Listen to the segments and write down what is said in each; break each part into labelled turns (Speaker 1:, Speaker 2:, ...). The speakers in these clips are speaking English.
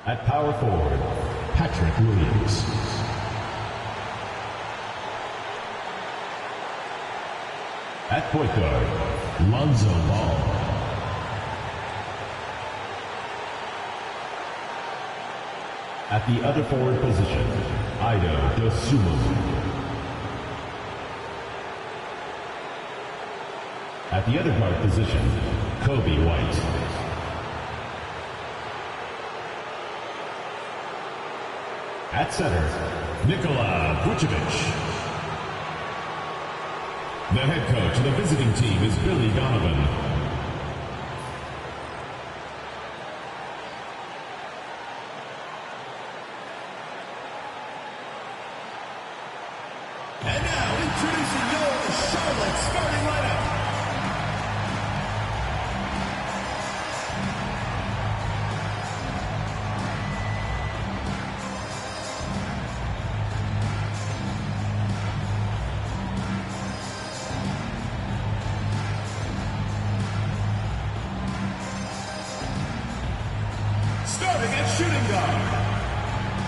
Speaker 1: At power forward, Patrick Williams. At point guard, Lonzo Ball. At the other forward position, Ido Dosunmu. At the other guard position, Kobe White. At center, Nikola Vucevic. The head coach of the visiting team is Billy Donovan.
Speaker 2: And now, introducing your Charlotte starting lineup. Starting at shooting guard,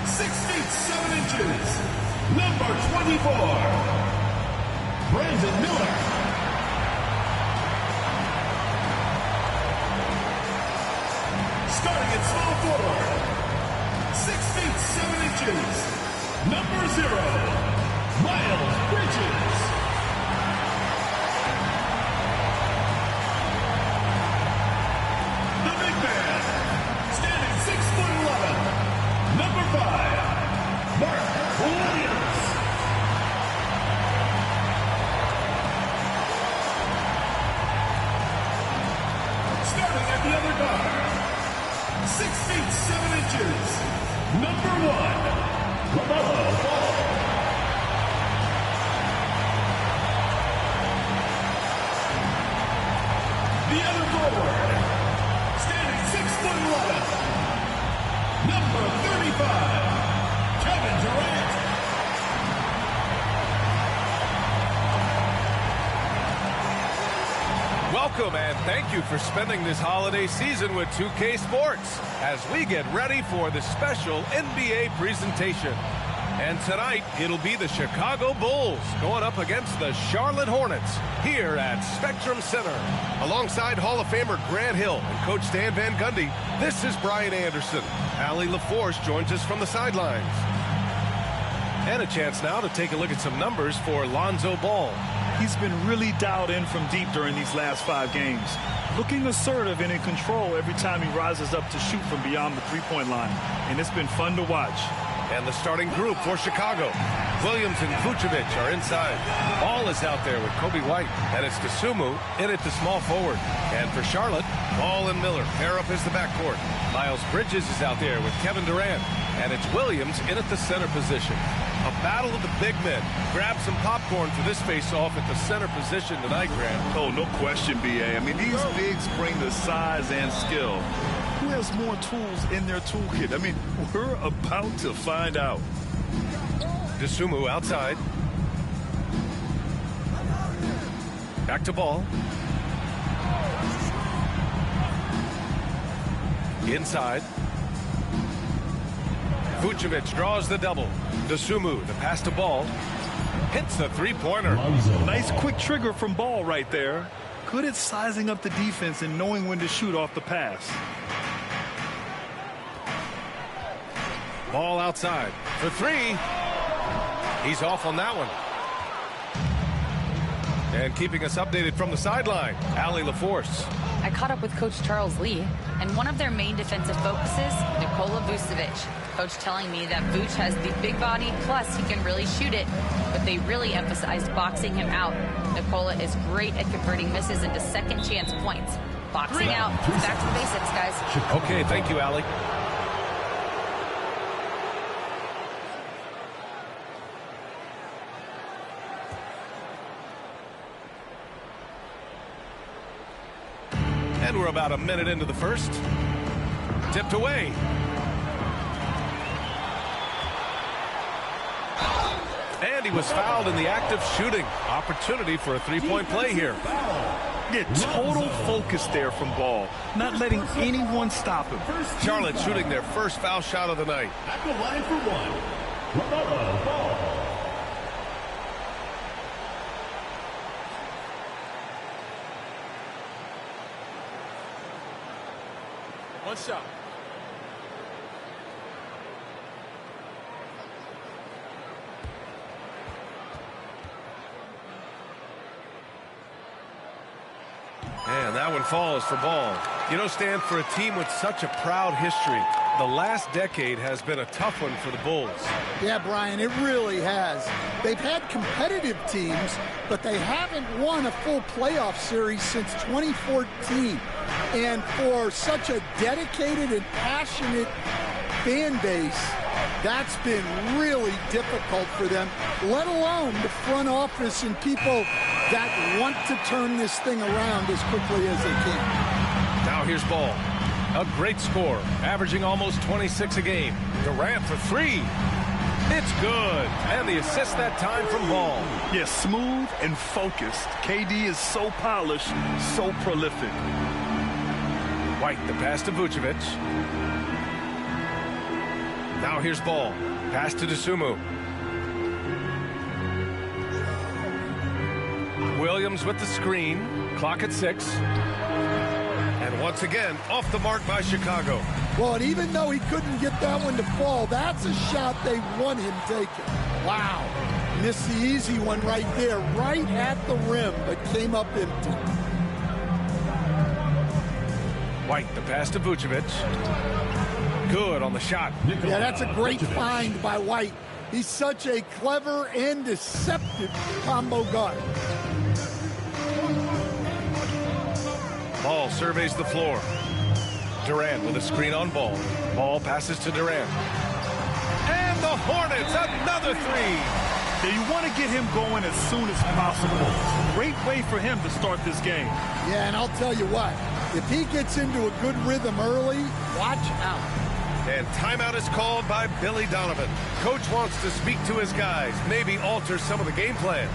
Speaker 2: 6 feet 7 inches, number 24, Brandon Miller. Starting at small forward, 6 feet 7 inches, number 0, Miles Bridges. The big man, standing 6'11", number 5, Mark Williams. Starting at the other guard, 6 feet 7 inches, number 1, LaMelo Ball. The other forward, standing 6'11", number 35, Kevin Durant.
Speaker 3: Welcome and thank you for spending this holiday season with 2K Sports as we get ready for the special NBA presentation. And tonight, it'll be the Chicago Bulls going up against the Charlotte Hornets here at Spectrum Center. Alongside Hall of Famer Grant Hill and Coach Stan Van Gundy, this is Brian Anderson. Allie LaForce joins us from the sidelines. And a chance now to take a look at some numbers for Lonzo Ball.
Speaker 4: He's been really dialed in from deep during these last 5 games. Looking assertive and in control every time he rises up to shoot from beyond the three-point line. And it's been fun to watch.
Speaker 3: And the starting group for Chicago. Williams and Vucevic are inside. Ball is out there with Kobe White. And it's Dosunmu in at the small forward. And for Charlotte, Ball and Miller pair up as the backcourt. Miles Bridges is out there with Kevin Durant. And it's Williams in at the center position. A battle of the big men. Grab some popcorn for this face-off at the center position tonight, Grant.
Speaker 4: Oh, no question, B.A. I mean, these bigs bring the size and skill. Who has more tools in their toolkit? I mean, we're about to find out.
Speaker 3: Dosunmu outside. Back to Ball. Inside. Vucevic draws the double. Dosunmu, the pass to Ball. Hits the three-pointer.
Speaker 4: Nice quick trigger from Ball right there. Good at sizing up the defense and knowing when to shoot off the pass.
Speaker 3: Ball outside for 3. He's off on that one. And keeping us updated from the sideline, Allie LaForce.
Speaker 5: I caught up with Coach Charles Lee, and one of their main defensive focuses, Nikola Vucevic. Coach telling me that Vuce has the big body, plus he can really shoot it, but they really emphasized boxing him out. Nikola is great at converting misses into second chance points. Boxing out. Back to the basics, guys.
Speaker 3: Okay, thank you, Allie. And we're about a minute into the first. Tipped away. And he was fouled in the act of shooting. Opportunity for a three-point play here.
Speaker 4: Yeah, total focus there from Ball, not letting anyone stop him.
Speaker 3: Charlotte shooting their first foul shot of the night.
Speaker 2: At the line for one, LaMelo Ball.
Speaker 3: One shot. And that one falls for Ball. You know, Stan, for a team with such a proud history, the last decade has been a tough one for the Bulls.
Speaker 6: Yeah, Brian, it really has. They've had competitive teams, but they haven't won a full playoff series since 2014. And for such a dedicated and passionate fan base, that's been really difficult for them, let alone the front office and people that want to turn this thing around as quickly as they can.
Speaker 3: Now here's Ball. A great score, averaging almost 26 a game. Durant for three. It's good. And the assist that time from Ball.
Speaker 4: Yeah, smooth and focused. KD is so polished, so prolific.
Speaker 3: White, the pass to Vucevic. Now here's Ball. Pass to DeSumo. Williams with the screen. Clock at 6. And once again, off the mark by Chicago.
Speaker 6: Well, and even though he couldn't get that one to fall, that's a shot they want him taking. Wow. Missed the easy one right there, right at the rim, but came up empty.
Speaker 3: White, the pass to Vucevic. Good on the shot.
Speaker 6: Yeah, that's a great find by White. He's such a clever and deceptive combo guard.
Speaker 3: Ball surveys the floor. Durant with a screen on Ball. Ball passes to Durant. And the Hornets, another three.
Speaker 4: Yeah, you want to get him going as soon as possible. Great way for him to start this game.
Speaker 6: Yeah, and I'll tell you what, if he gets into a good rhythm early, watch out.
Speaker 3: And timeout is called by Billy Donovan. Coach wants to speak to his guys, maybe alter some of the game plan.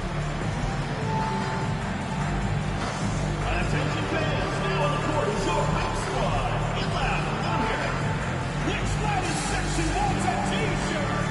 Speaker 2: Attention fans, now on the court is your house squad. Get loud, I'm here. Which lattice section wants a t-shirt?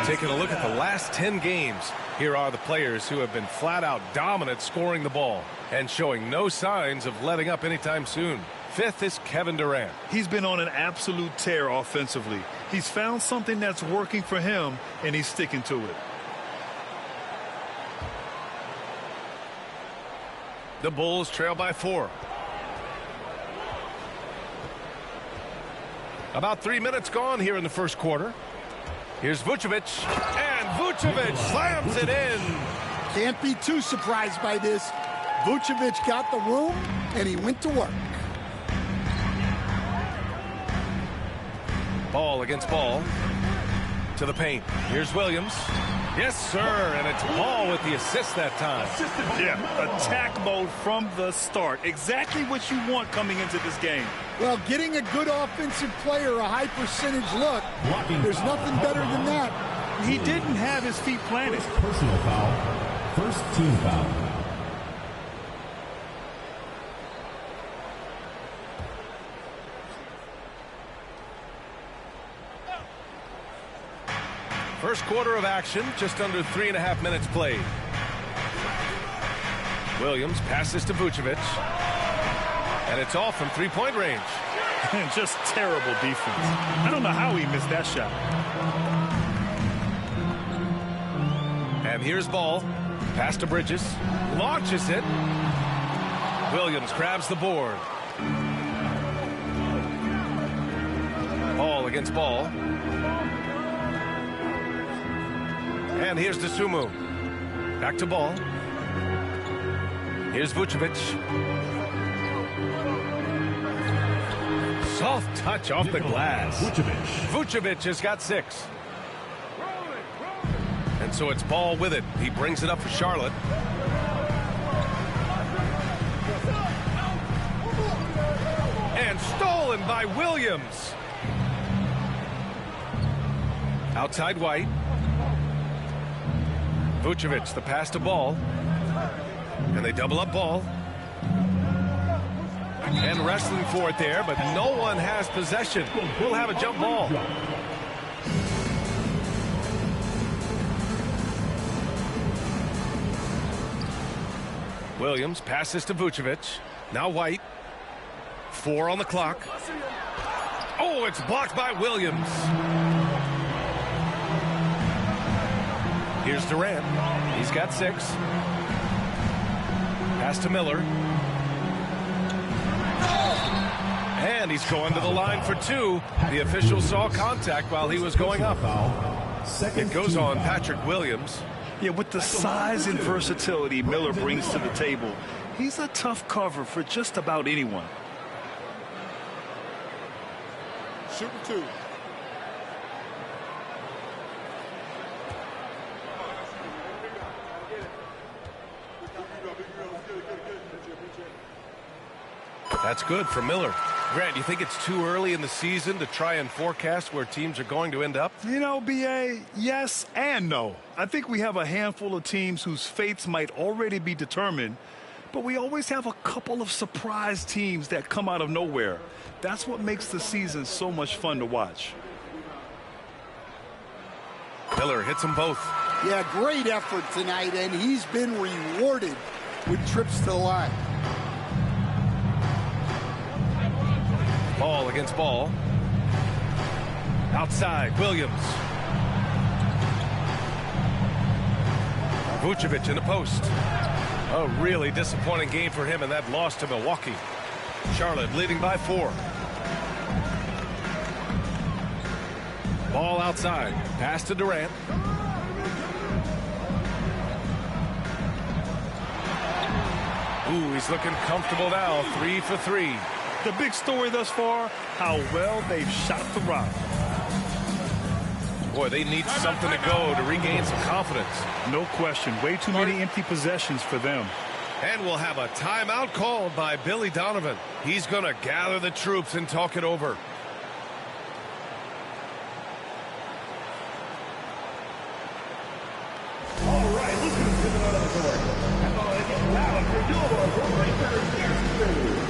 Speaker 3: Taking a look at the last 10 games, here are the players who have been flat out dominant scoring the ball and showing no signs of letting up anytime soon. Fifth is Kevin Durant.
Speaker 4: He's been on an absolute tear offensively. He's found something that's working for him, and he's sticking to it.
Speaker 3: The Bulls trail by 4. About 3 minutes gone here in the first quarter. Here's Vucevic, and Vucevic slams it in.
Speaker 6: Can't be too surprised by this. Vucevic got the room, and he went to work.
Speaker 3: Ball against Ball. To the paint. Here's Williams. Yes, sir, and it's Ball with the assist that time.
Speaker 4: Yeah, attack mode from the start. Exactly what you want coming into this game.
Speaker 6: Well, getting a good offensive player a high percentage look, there's nothing better than that.
Speaker 4: He didn't have his feet planted.
Speaker 1: Personal foul. First team foul.
Speaker 3: First quarter of action, just under 3.5 minutes played. Williams passes to Vucevic. And it's off from three-point range.
Speaker 4: Just terrible defense. I don't know how he missed that shot.
Speaker 3: And here's Ball. Pass to Bridges. Launches it. Williams grabs the board. Ball against Ball. And here's Dosunmu. Back to Ball. Here's Vucevic. Soft touch off the glass. Vucevic has got 6. And so it's Ball with it. He brings it up for Charlotte. And stolen by Williams. Outside White. Vucevic, the pass to Ball. And they double up Ball. And wrestling for it there, but no one has possession. We'll have a jump ball. Williams passes to Vucevic. Now White. 4 on the clock. Oh, it's blocked by Williams. Here's Durant. He's got 6. Pass to Miller. And he's going to the line for 2. The official saw contact while he was going up. It goes on Patrick Williams.
Speaker 4: Yeah, with the size and versatility Miller brings to the table, he's a tough cover for just about anyone.
Speaker 6: Shooting 2.
Speaker 3: That's good for Miller. Grant, you think it's too early in the season to try and forecast where teams are going to end up?
Speaker 4: You know, B.A., yes and no. I think we have a handful of teams whose fates might already be determined, but we always have a couple of surprise teams that come out of nowhere. That's what makes the season so much fun to watch.
Speaker 3: Miller hits them both.
Speaker 6: Yeah, great effort tonight, and he's been rewarded with trips to the line.
Speaker 3: Ball against Ball. Outside, Williams. Vucevic in the post. A really disappointing game for him in that loss to Milwaukee. Charlotte leading by 4. Ball outside. Pass to Durant. Ooh, he's looking comfortable now. 3 for 3.
Speaker 4: The big story thus far, how well they've shot the rock.
Speaker 3: Boy, they need something to go to regain some confidence.
Speaker 4: No question. Way too many empty possessions for them.
Speaker 3: And we'll have a timeout called by Billy Donovan. He's going to gather the troops and talk it over.
Speaker 2: All right, listen to the out of the court. And all I get loud for your Hornets Rebuild.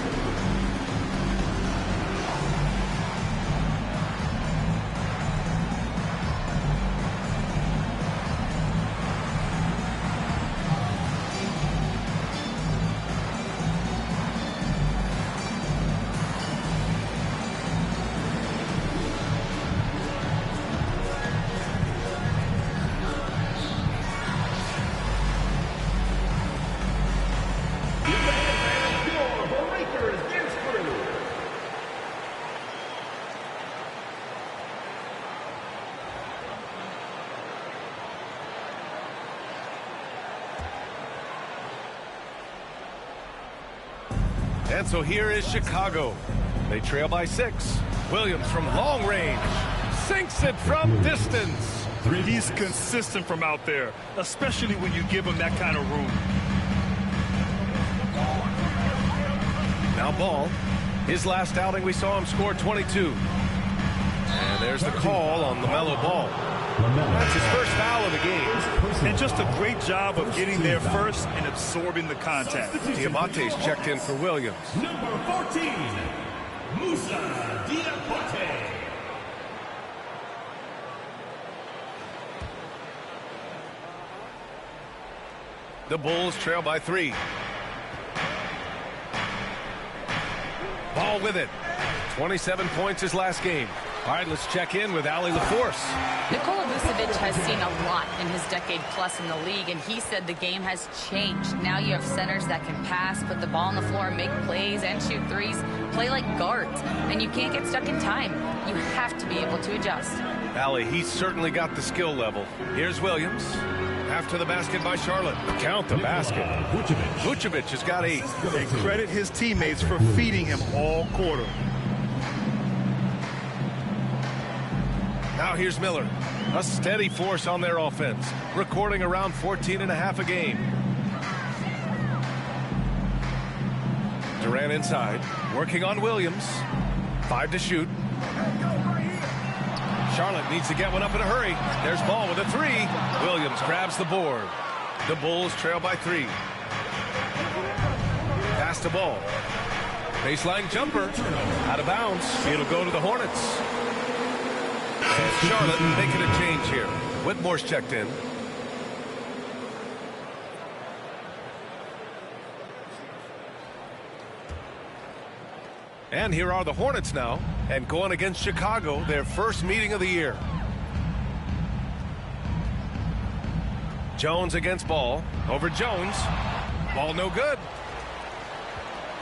Speaker 3: And so here is Chicago. They trail by 6. Williams from long range. Sinks it from distance.
Speaker 4: He's consistent from out there, especially when you give him that kind of room.
Speaker 3: Now Ball. His last outing, we saw him score 22. And there's the call on LaMelo Ball. That's his first foul of the game.
Speaker 4: And just a great job of getting there first and absorbing the contact.
Speaker 3: Diabate's checked in for Williams.
Speaker 2: Number 14, Musa Diabate.
Speaker 3: The Bulls trail by 3. Ball with it. 27 points his last game. All right, let's check in with Allie LaForce.
Speaker 5: Nikola Vucevic has seen a lot in his decade plus in the league, and he said the game has changed. Now you have centers that can pass, put the ball on the floor, make plays, and shoot threes, play like guards, and you can't get stuck in time. You have to be able to adjust.
Speaker 3: Allie, he's certainly got the skill level. Here's Williams. After the basket by Charlotte. Count the basket. Vucevic has got 8.
Speaker 4: And credit his teammates for feeding him all quarter.
Speaker 3: Now here's Miller. A steady force on their offense. Recording around 14.5 a game. Durant inside. Working on Williams. 5 to shoot. Charlotte needs to get one up in a hurry. There's Ball with a 3. Williams grabs the board. The Bulls trail by 3. Pass to Ball. Baseline jumper. Out of bounds. It'll go to the Hornets. And Charlotte making a change here. Whitmore's checked in. And here are the Hornets now, and going against Chicago, their first meeting of the year. Jones against Ball. Over Jones. Ball no good.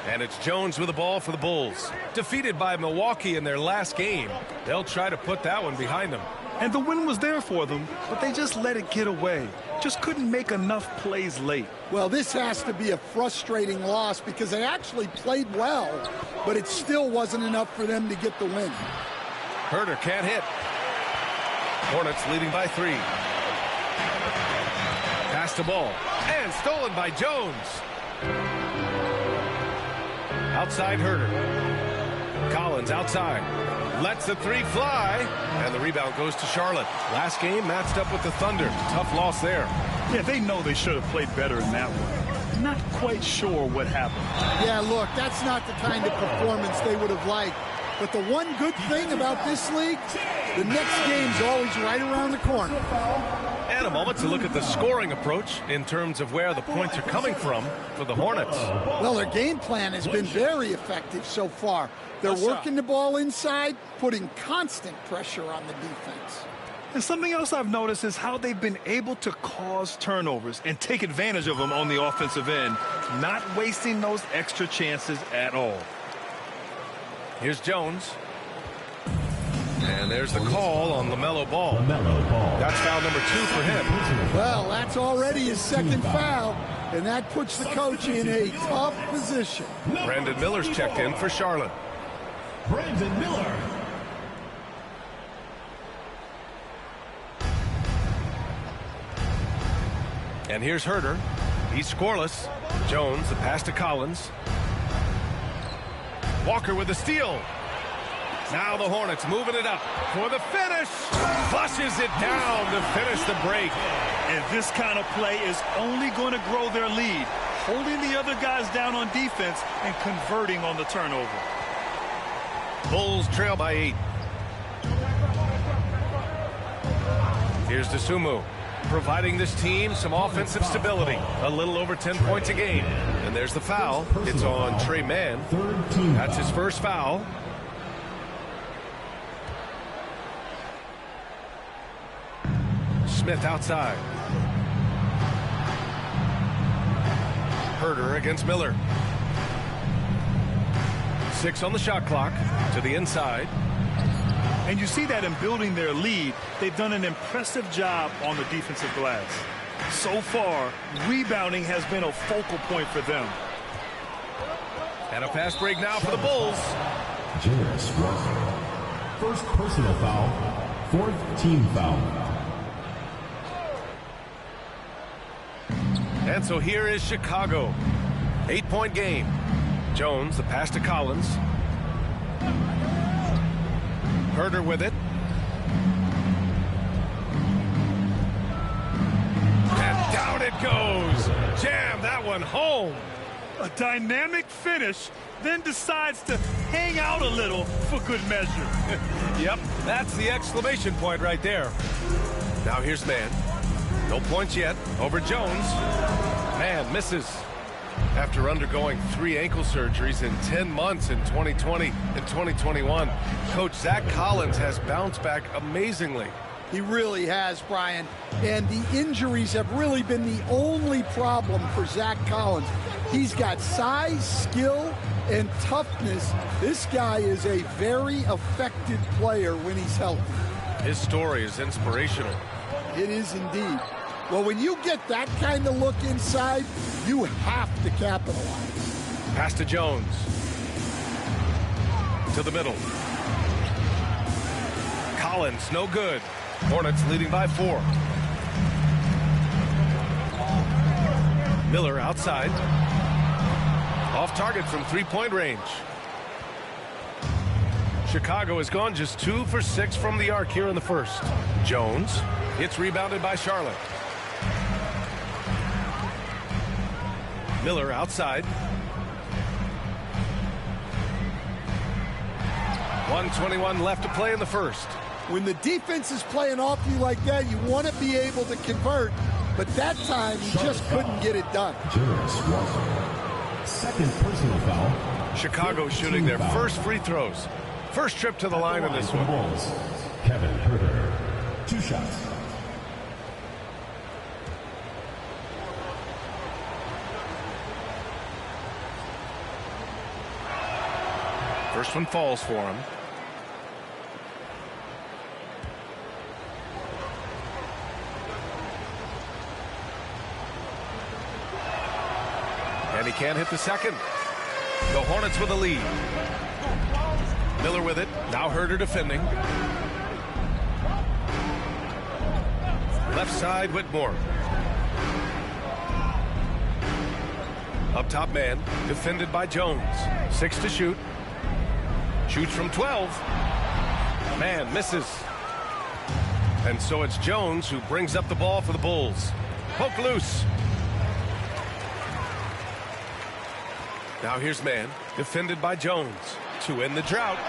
Speaker 3: And it's Jones with the ball for the Bulls. Defeated by Milwaukee in their last game. They'll try to put that one behind them.
Speaker 4: And the win was there for them, but they just let it get away. Just couldn't make enough plays late.
Speaker 6: Well, this has to be a frustrating loss because they actually played well, but it still wasn't enough for them to get the win.
Speaker 3: Herter can't hit. Hornets leading by 3. Pass to Ball. And stolen by Jones. Outside Herter. Collins outside. Lets the 3 fly. And the rebound goes to Charlotte. Last game matched up with the Thunder. Tough loss there.
Speaker 4: Yeah, they know they should have played better in that one. Not quite sure what happened.
Speaker 6: Yeah, look, that's not the kind of performance they would have liked. But the one good thing about this league, the next game's always right around the corner.
Speaker 3: And a moment to look at the scoring approach in terms of where the points are coming from for the Hornets.
Speaker 6: Well, their game plan has been very effective so far. They're working the ball inside, putting constant pressure on the defense.
Speaker 4: And something else I've noticed is how they've been able to cause turnovers and take advantage of them on the offensive end, not wasting those extra chances at all.
Speaker 3: Here's Jones. And there's the call on LaMelo Ball. That's foul number 2 for him.
Speaker 6: Well, that's already his second foul, and that puts the coach in a tough position.
Speaker 3: Brandon Miller's checked in for Charlotte.
Speaker 2: Brandon Miller.
Speaker 3: And here's Herter. He's scoreless. Jones, the pass to Collins. Walker with the steal. Now the Hornets moving it up for the finish. Flushes it down to finish the break.
Speaker 4: And this kind of play is only going to grow their lead, holding the other guys down on defense and converting on the turnover.
Speaker 3: Bulls trail by 8. Here's DeSumo, providing this team some offensive stability. A little over 10 points a game. And there's the foul. It's on Trey Mann. That's his first foul. Smith outside. Herter against Miller. 6 on the shot clock. To the inside.
Speaker 4: And you see that in building their lead, they've done an impressive job on the defensive glass. So far, rebounding has been a focal point for them.
Speaker 3: And a fast break now for the Bulls.
Speaker 1: Generous Russell. First personal foul. 4th team foul.
Speaker 3: And so here is Chicago. 8-point game. Jones, the pass to Collins. Herter with it. And down it goes. Jam that one home.
Speaker 4: A dynamic finish, then decides to hang out a little for good measure.
Speaker 3: Yep, that's the exclamation point right there. Now here's Mann. No points yet. Over Jones. Man, misses. After undergoing 3 ankle surgeries in 10 months in 2020 and 2021, Coach Zach Collins has bounced back amazingly.
Speaker 6: He really has, Brian. And the injuries have really been the only problem for Zach Collins. He's got size, skill, and toughness. This guy is a very effective player when he's healthy.
Speaker 3: His story is inspirational.
Speaker 6: It is indeed. Well, when you get that kind of look inside, you have to capitalize.
Speaker 3: Pass to Jones. To the middle. Collins, no good. Hornets leading by 4. Miller outside. Off target from 3-point range. Chicago has gone just 2 for 6 from the arc here in the first. Jones. It's rebounded by Charlotte. Miller outside. 1:21 left to play in the first.
Speaker 6: When the defense is playing off you like that, you want to be able to convert, but that time you just couldn't get it done.
Speaker 1: Second personal foul.
Speaker 3: Chicago shooting their first free throws. First trip to the line in this one.
Speaker 1: Bulls. Kevin Herter. 2 shots.
Speaker 3: First one falls for him. And he can't hit the second. The Hornets with a lead. Miller with it. Now Herter defending. Left side, Whitmore. Up top man. Defended by Jones. 6 to shoot. Shoots from 12. Man, misses. And so it's Jones who brings up the ball for the Bulls. Poke loose. Now here's man, defended by Jones to end the drought.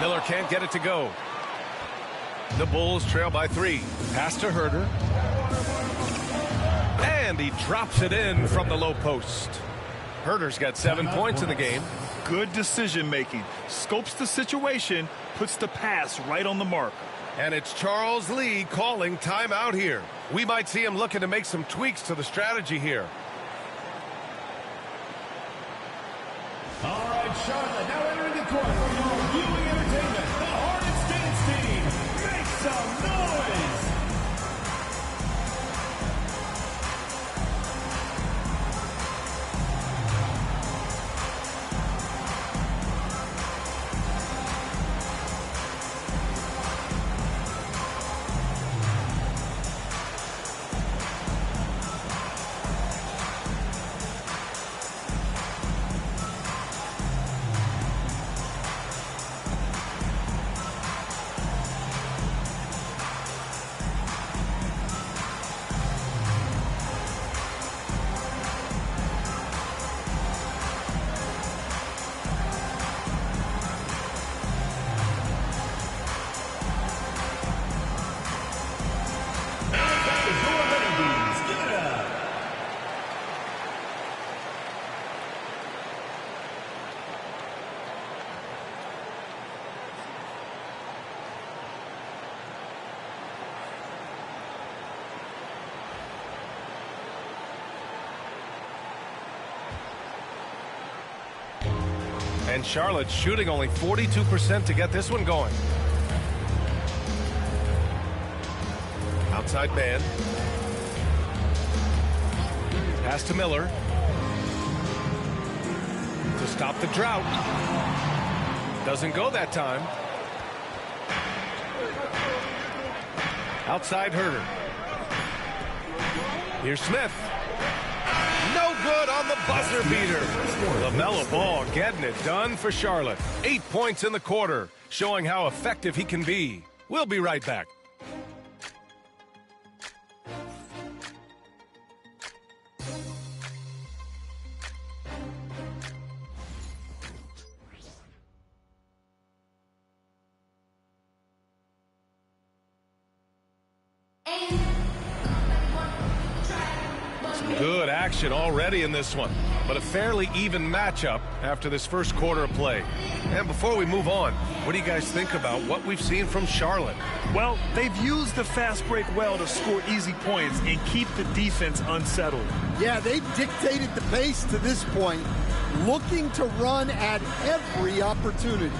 Speaker 3: Miller can't get it to go. The Bulls trail by 3. Pass to Herter. And he drops it in from the low post. Herter's got 7 points in the game.
Speaker 4: Good decision making. Scopes the situation, puts the pass right on the mark.
Speaker 3: And it's Charles Lee calling timeout here. We might see him looking to make some tweaks to the strategy here.
Speaker 2: All right, Charlotte, now entering the court for your viewing entertainment, the Hornets dance team. Make some noise!
Speaker 3: And Charlotte shooting only 42% to get this one going. Outside man. Pass to Miller. To stop the drought. Doesn't go that time. Outside Herter. Here's Smith. No good on the buzzer beater. LaMelo Ball getting it done for Charlotte. 8 points in the quarter, showing how effective he can be. We'll be right back. Some good action already in this one, but a fairly even matchup after this first quarter of play. And before we move on, what do you guys think about what we've seen from Charlotte?
Speaker 4: Well, they've used the fast break well to score easy points and keep the defense unsettled.
Speaker 6: Yeah, they've dictated the pace to this point, looking to run at every opportunity.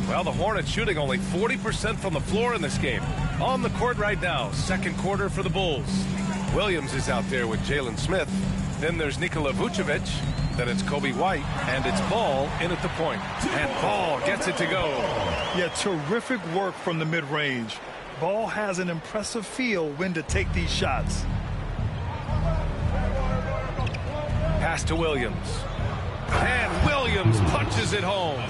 Speaker 3: Well, the Hornets shooting only 40% from the floor in this game. On the court right now, second quarter for the Bulls. Williams is out there with Jalen Smith. Then there's Nikola Vucevic. Then it's Kobe White. And it's Ball in at the point. And Ball gets it to go.
Speaker 4: Yeah, terrific work from the mid-range. Ball has an impressive feel when to take these shots.
Speaker 3: Pass to Williams. And Williams punches it home.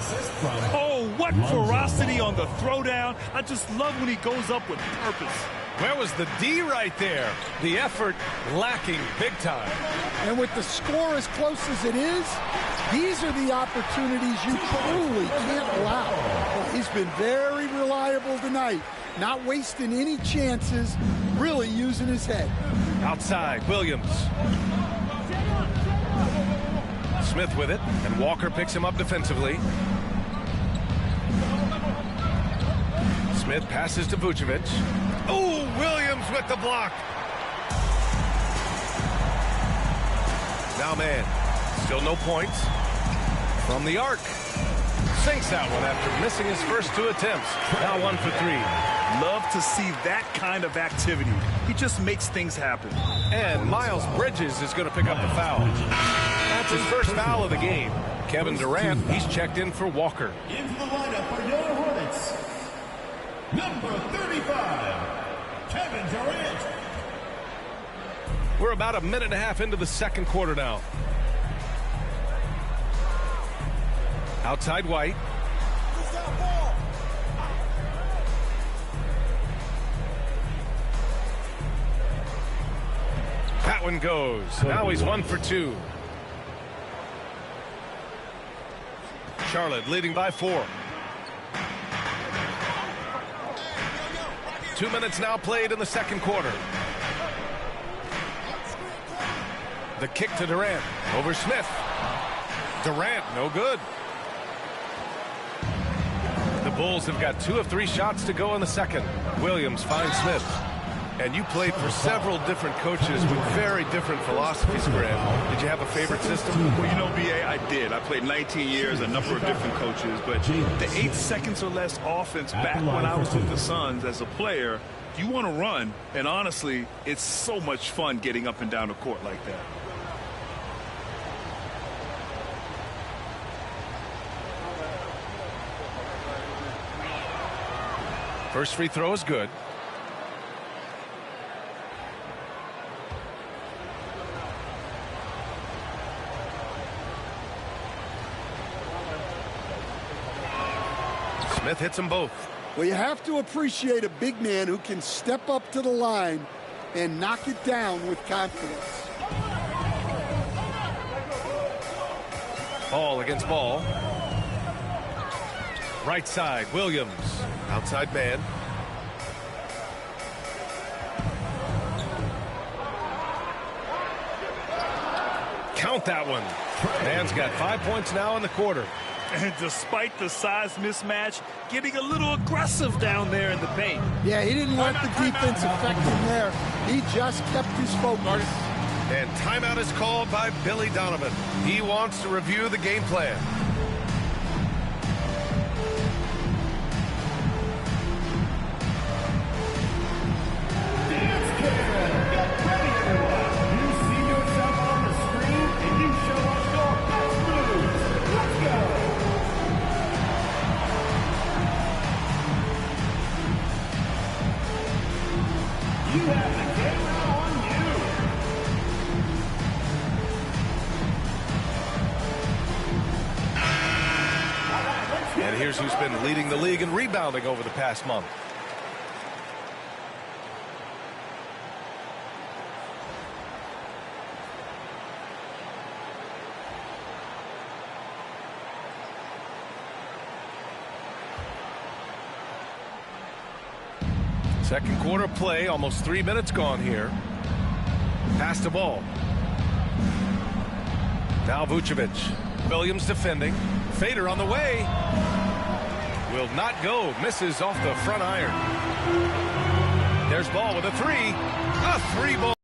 Speaker 4: Oh, what ferocity on the throwdown. I just love when he goes up with purpose.
Speaker 3: Where was the D right there? The effort lacking big time.
Speaker 6: And with the score as close as it is, these are the opportunities you truly can't allow. Well, he's been very reliable tonight, not wasting any chances, really using his head.
Speaker 3: Outside, Williams. Smith with it, and Walker picks him up defensively. Smith passes to Vucevic. Oh, Williams with the block. Now man, still no points. From the arc. Sinks that one after missing his first two attempts. Now 1 for 3.
Speaker 4: Love to see that kind of activity. He just makes things happen.
Speaker 3: And Miles Bridges is going to pick up the foul. That's his first foul of the game. Kevin Durant, he's checked in for Walker.
Speaker 2: Into the lineup for your Hornets, number 35, Kevin Durant.
Speaker 3: We're about a minute and a half into the second quarter now. Outside White. That one goes. Now he's 1 for 2. Charlotte leading by 4. 2 minutes now played in the second quarter. The kick to Durant. Over Smith. Durant, no good. The Bulls have got 2 of 3 shots to go in the second. Williams finds Smith. And you played for several different coaches with very different philosophies, Graham. Did you have a favorite system?
Speaker 4: Well, you know, B.A., I did. I played 19 years, a number of different coaches. But the 8 seconds or less offense back when I was with the Suns as a player, you want to run. And honestly, it's so much fun getting up and down the court like that.
Speaker 3: First free throw is good. Smith hits them both.
Speaker 6: Well, you have to appreciate a big man who can step up to the line and knock it down with confidence.
Speaker 3: Ball against Ball. Right side, Williams. Outside man. Count that one. Man's got 5 points now in the quarter.
Speaker 4: And despite the size mismatch, getting a little aggressive down there in the paint.
Speaker 6: Yeah, he didn't let the defense affect him there. He just kept his focus.
Speaker 3: And timeout is called by Billy Donovan. He wants to review the game plan. And here's who's been leading the league in rebounding over the past month. Second quarter play, almost 3 minutes gone here. Pass the ball. Now Vucevic. Williams defending. Fader on the way. Will not go. Misses off the front iron. There's Ball with a three. A three-ball.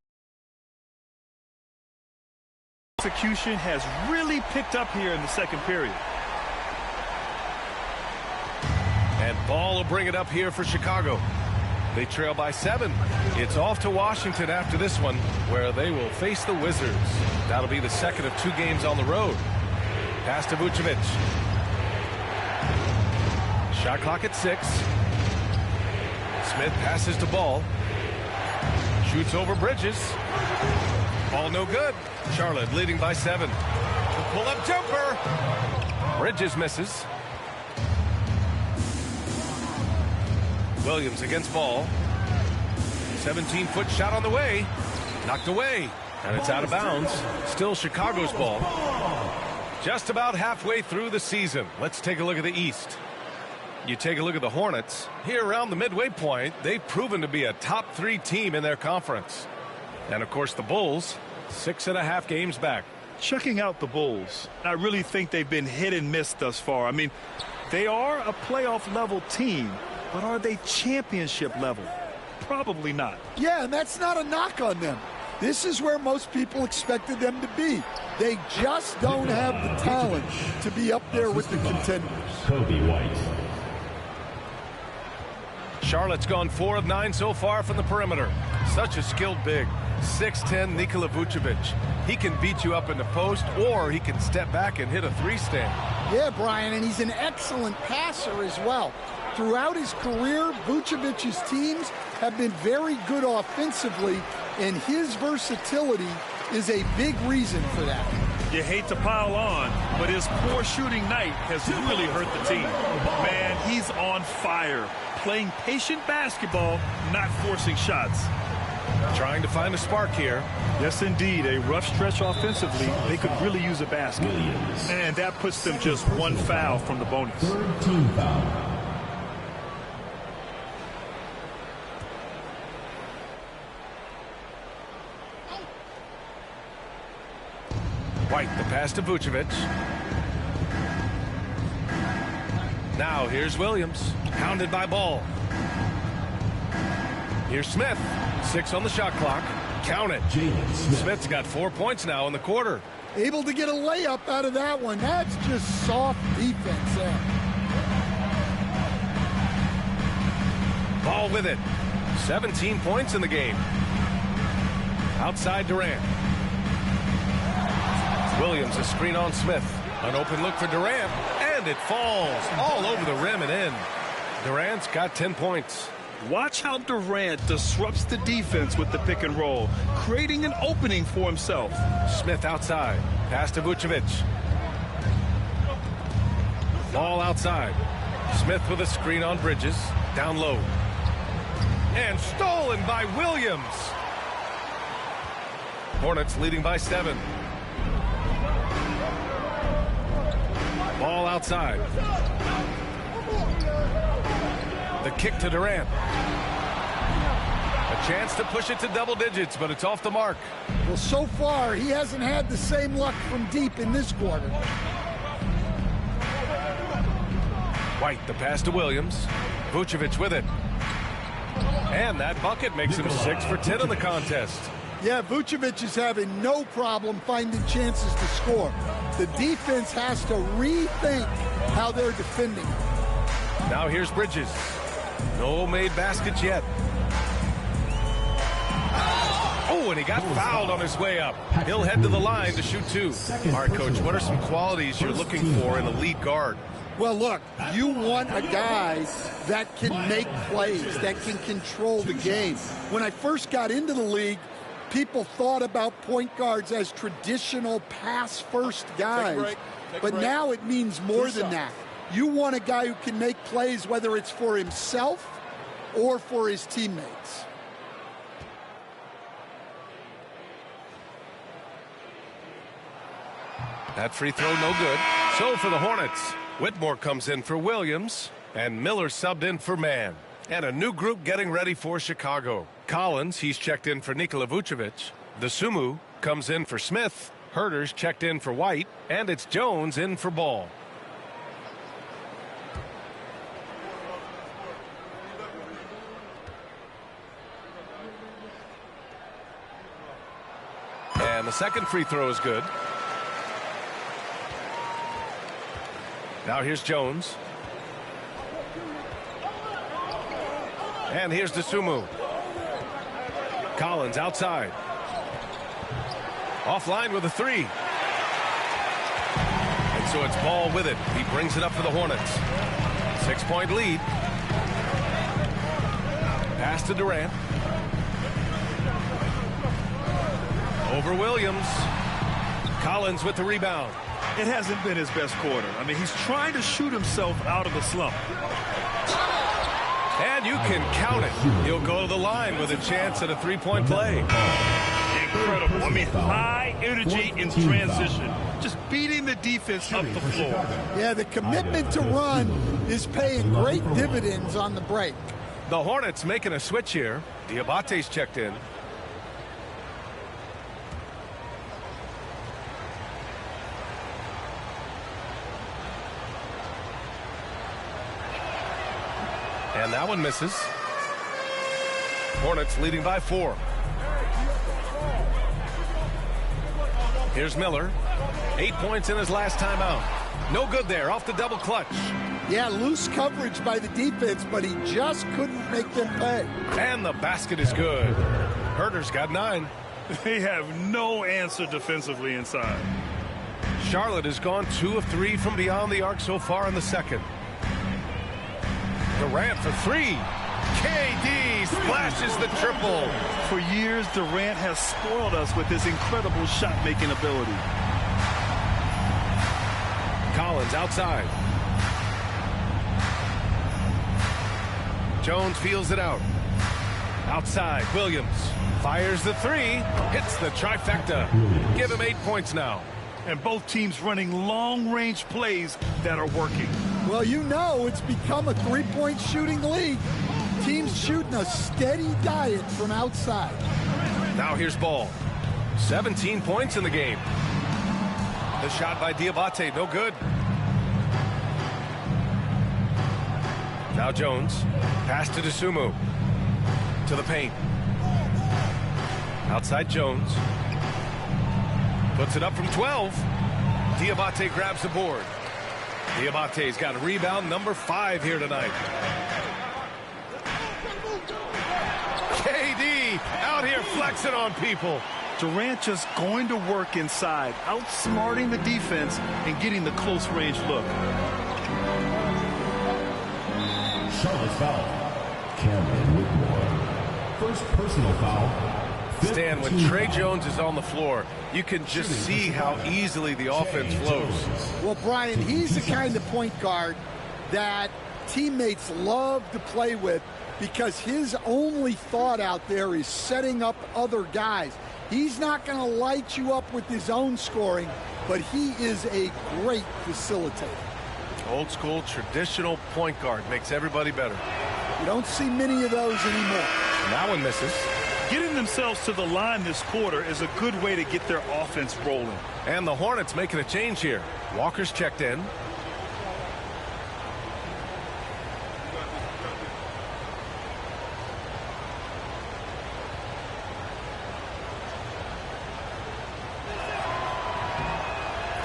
Speaker 4: Execution has really picked up here in the second period.
Speaker 3: And Ball will bring it up here for Chicago. They trail by 7. It's off to Washington after this one, where they will face the Wizards. That'll be the second of 2 games on the road. Pass to Vucevic. Shot clock at 6. Smith passes to Ball. Shoots over Bridges. Ball no good. Charlotte leading by 7. The pull-up jumper. Bridges misses. Williams against Ball. 17-foot shot on the way. Knocked away. And it's out of bounds. Still Chicago's ball. Just about halfway through the season. Let's take a look at the East. You take a look at the Hornets. Here around the midway point, they've proven to be a top 3 team in their conference. And, of course, the Bulls, 6.5 games back.
Speaker 4: Checking out the Bulls, I really think they've been hit and miss thus far. I mean, they are a playoff-level team, but are they championship level? Probably not.
Speaker 6: Yeah, and that's not a knock on them. This is where most people expected them to be. They just don't have the talent to be up there with the contenders.
Speaker 1: Kobe White.
Speaker 3: Charlotte's gone 4 of 9 so far from the perimeter. Such a skilled big. 6'10" Nikola Vucevic. He can beat you up in the post, or he can step back and hit a 3-stand.
Speaker 6: Yeah, Brian, and he's an excellent passer as well. Throughout his career, Vucevic's teams have been very good offensively, and his versatility is a big reason for that.
Speaker 4: You hate to pile on, but his poor shooting night has really hurt the team. Man, he's on fire. Playing patient basketball, not forcing shots.
Speaker 3: Trying to find a spark here.
Speaker 4: Yes, indeed. A rough stretch offensively. They could really use a basket. And that puts them just 1 foul from the bonus.
Speaker 1: 3rd team foul.
Speaker 3: White, the pass to Vucevic. Now here's Williams, pounded by Ball. Here's Smith, 6 on the shot clock. Count it. Smith's got 4 points now in the quarter.
Speaker 6: Able to get a layup out of that one. That's just soft defense there.
Speaker 3: Ball with it. 17 points in the game. Outside Durant. Williams, a screen on Smith. An open look for Durant, and it falls all over the rim and in. Durant's got 10 points.
Speaker 4: Watch how Durant disrupts the defense with the pick and roll, creating an opening for himself.
Speaker 3: Smith outside. Pass to Vucevic. Ball outside. Smith with a screen on Bridges. Down low. And stolen by Williams. Hornets leading by 7. Ball outside. The kick to Durant. A chance to push it to double digits, but it's off the mark.
Speaker 6: Well, so far, he hasn't had the same luck from deep in this quarter.
Speaker 3: White, the pass to Williams. Vucevic with it. And that bucket makes him 6 for 10 in the contest.
Speaker 6: Yeah, Vucevic is having no problem finding chances to score. The defense has to rethink how they're defending.
Speaker 3: Now here's Bridges. No made baskets yet. Oh, and he got fouled on his way up. He'll head to the line to shoot 2. All right, Coach, what are some qualities you're looking for in a lead guard?
Speaker 6: Well, look, you want a guy that can make plays, that can control the game. When I first got into the league, people thought about point guards as traditional pass-first guys. But now it means more than that. You want a guy who can make plays, whether it's for himself or for his teammates.
Speaker 3: That free throw no good. So for the Hornets, Whitmore comes in for Williams, and Miller subbed in for Mann. And a new group getting ready for Chicago. Collins, he's checked in for Nikola Vucevic. The Sumu comes in for Smith. Herter's checked in for White. And it's Jones in for Ball. And the second free throw is good. Now here's Jones. And here's Dosunmu. Collins outside. Offline with a three. And so it's Ball with it. He brings it up for the Hornets. 6-point lead. Pass to Durant. Over Williams. Collins with the rebound.
Speaker 4: It hasn't been his best quarter. I mean, he's trying to shoot himself out of the slump.
Speaker 3: And you can count it. He'll go to the line with a chance at a three-point play.
Speaker 4: Incredible. I mean, high energy in transition. Just beating the defense up the floor.
Speaker 6: Yeah, the commitment to run is paying great dividends on the break.
Speaker 3: The Hornets making a switch here. Diabate's checked in. And that one misses. Hornets leading by 4. Here's Miller. 8 points in his last timeout. No good there, off the double clutch.
Speaker 6: Yeah, loose coverage by the defense, but he just couldn't make them pay.
Speaker 3: And the basket is good. Herter's got 9.
Speaker 4: They have no answer defensively inside.
Speaker 3: Charlotte has gone 2 of 3 from beyond the arc so far in the second. Durant for 3. KD splashes the triple.
Speaker 4: For years, Durant has spoiled us with his incredible shot-making ability.
Speaker 3: Collins outside. Jones feels it out. Outside, Williams fires the 3. Hits the trifecta. Give him 8 points now.
Speaker 4: And both teams running long-range plays that are working.
Speaker 6: Well, you know it's become a three-point shooting league. Teams shooting a steady diet from outside.
Speaker 3: Now here's Ball. 17 points in the game. The shot by Diabate, no good. Now Jones. Pass to Dosunmu. To the paint. Outside Jones. Puts it up from 12. Diabate grabs the board. Diabate's got rebound number 5 here tonight. KD out here flexing on people.
Speaker 4: Durant just going to work inside, outsmarting the defense and getting the close range look.
Speaker 1: Charlotte's foul. Cameron Whitmore. First personal foul.
Speaker 3: Stan, when Trey Jones is on the floor, you can just see how easily the offense flows.
Speaker 6: Well, Brian, he's the kind of point guard that teammates love to play with because his only thought out there is setting up other guys. He's not going to light you up with his own scoring, but he is a great facilitator.
Speaker 3: Old school, traditional point guard makes everybody better.
Speaker 6: You don't see many of those anymore.
Speaker 3: That one misses.
Speaker 4: Getting themselves to the line this quarter is a good way to get their offense rolling.
Speaker 3: And the Hornets making a change here. Walker's checked in.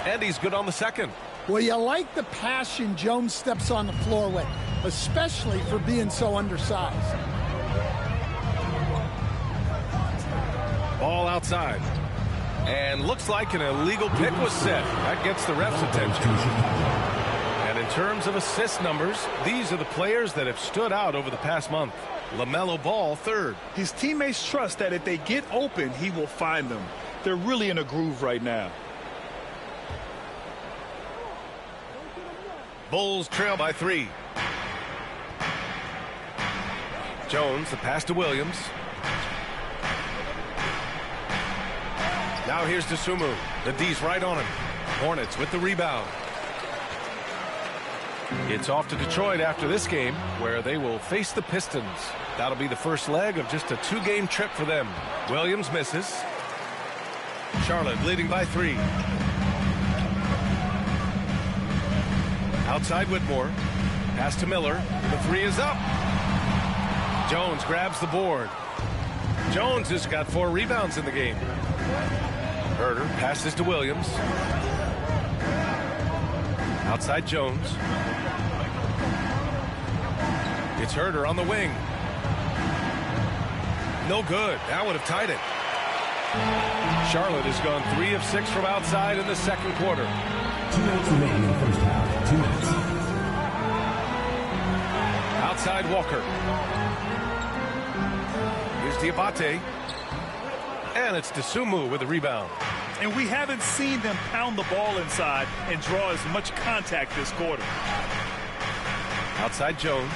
Speaker 3: And he's good on the second.
Speaker 6: Well, you like the passion Jones steps on the floor with, especially for being so undersized.
Speaker 3: Ball outside. And looks like an illegal pick was set. That gets the ref's attention. And in terms of assist numbers, these are the players that have stood out over the past month. LaMelo Ball, 3rd.
Speaker 4: His teammates trust that if they get open, he will find them. They're really in a groove right now.
Speaker 3: Bulls trail by 3. Jones, the pass to Williams. Now here's Dosunmu. The D's right on him. Hornets with the rebound. It's off to Detroit after this game, where they will face the Pistons. That'll be the first leg of just a 2-game trip for them. Williams misses. Charlotte leading by 3. Outside Whitmore. Pass to Miller. The 3 is up. Jones grabs the board. Jones has got 4 rebounds in the game. Herder passes to Williams. Outside Jones. It's Herder on the wing. No good. That would have tied it. Charlotte has gone 3 of 6 from outside in the second quarter.
Speaker 1: 2 minutes remaining in the first half. 2 minutes.
Speaker 3: Outside Walker. Here's Diabate. And it's Dosunmu with the rebound.
Speaker 4: And we haven't seen them pound the ball inside and draw as much contact this quarter.
Speaker 3: Outside Jones.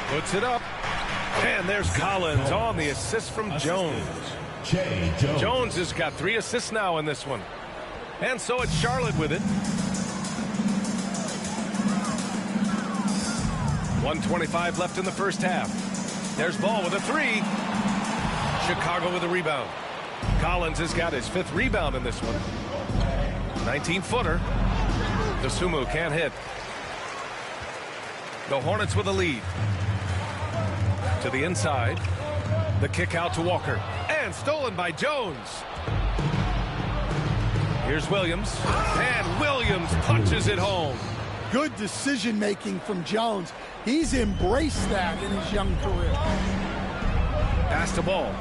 Speaker 3: Puts it up. And there's Collins on the assist from Jones. Jones has got 3 assists now in this one. And so it's Charlotte with it. 1:25 left in the first half. There's Ball with a 3. Chicago with a rebound. Collins has got his 5th rebound in this one. 19-footer. Dosunmu can't hit. The Hornets with a lead. To the inside. The kick out to Walker. And stolen by Jones. Here's Williams. And Williams punches it home.
Speaker 6: Good decision-making from Jones. He's embraced that in his young career.
Speaker 3: Pass to Ball.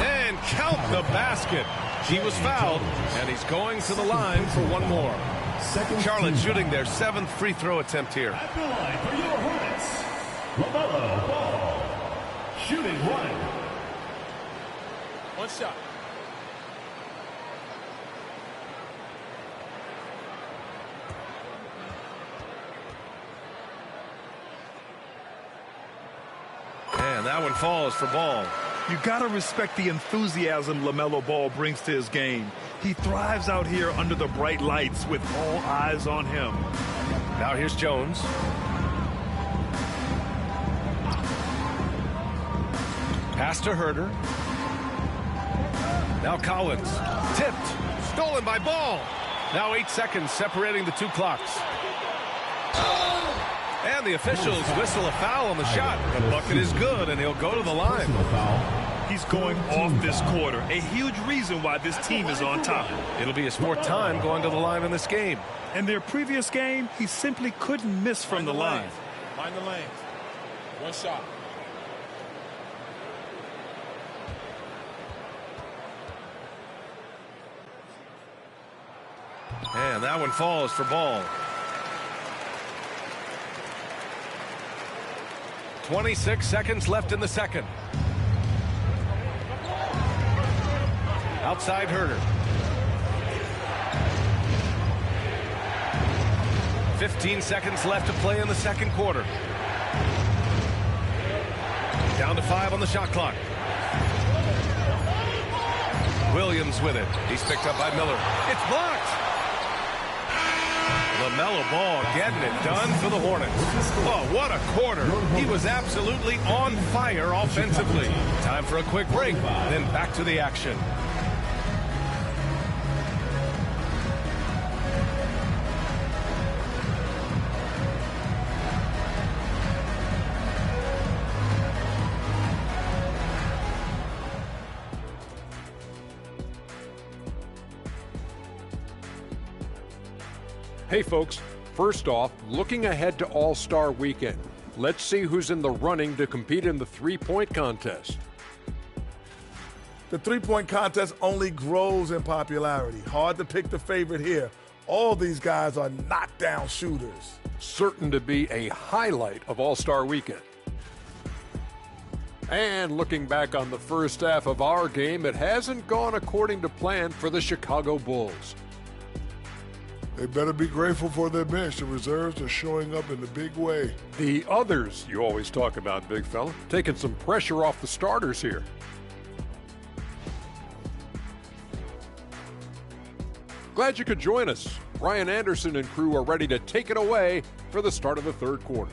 Speaker 3: And count the basket. He was fouled, and he's going to the line for one more. Charlotte shooting their 7th free throw attempt here.
Speaker 2: At the line for your Hornets, LaMelo Ball. Shooting 1.
Speaker 7: One shot.
Speaker 3: And that one falls for Ball.
Speaker 4: You got to respect the enthusiasm LaMelo Ball brings to his game. He thrives out here under the bright lights with all eyes on him.
Speaker 3: Now here's Jones. Pass to Herder. Now Collins. Tipped. Stolen by Ball. Now 8 seconds separating the 2 clocks. And the officials whistle a foul on the shot. The bucket is good, and he'll go to the line.
Speaker 4: He's going off this quarter. A huge reason why this team is on top.
Speaker 3: It'll be his 4th time going to the line in this game.
Speaker 4: In their previous game, he simply couldn't miss from the line.
Speaker 7: Find the lanes. One shot.
Speaker 3: And that one falls for Ball. 26 seconds left in the second. Outside Herder. 15 seconds left to play in the second quarter. Down to 5 on the shot clock. Williams with it. He's picked up by Miller. It's blocked. LaMelo Ball getting it done for the Hornets. Oh, what a quarter. He was absolutely on fire offensively. Time for a quick break, then back to the action.
Speaker 8: Hey folks, first off, looking ahead to All-Star Weekend. Let's see who's in the running to compete in the three-point contest.
Speaker 9: The three-point contest only grows in popularity. Hard to pick the favorite here. All these guys are knockdown shooters.
Speaker 8: Certain to be a highlight of All-Star Weekend. And looking back on the first half of our game, it hasn't gone according to plan for the Chicago Bulls.
Speaker 10: They better be grateful for their bench. The reserves are showing up in a big way.
Speaker 8: The others you always talk about, big fella, taking some pressure off the starters here. Glad you could join us. Brian Anderson and crew are ready to take it away for the start of the third quarter.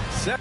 Speaker 3: Set.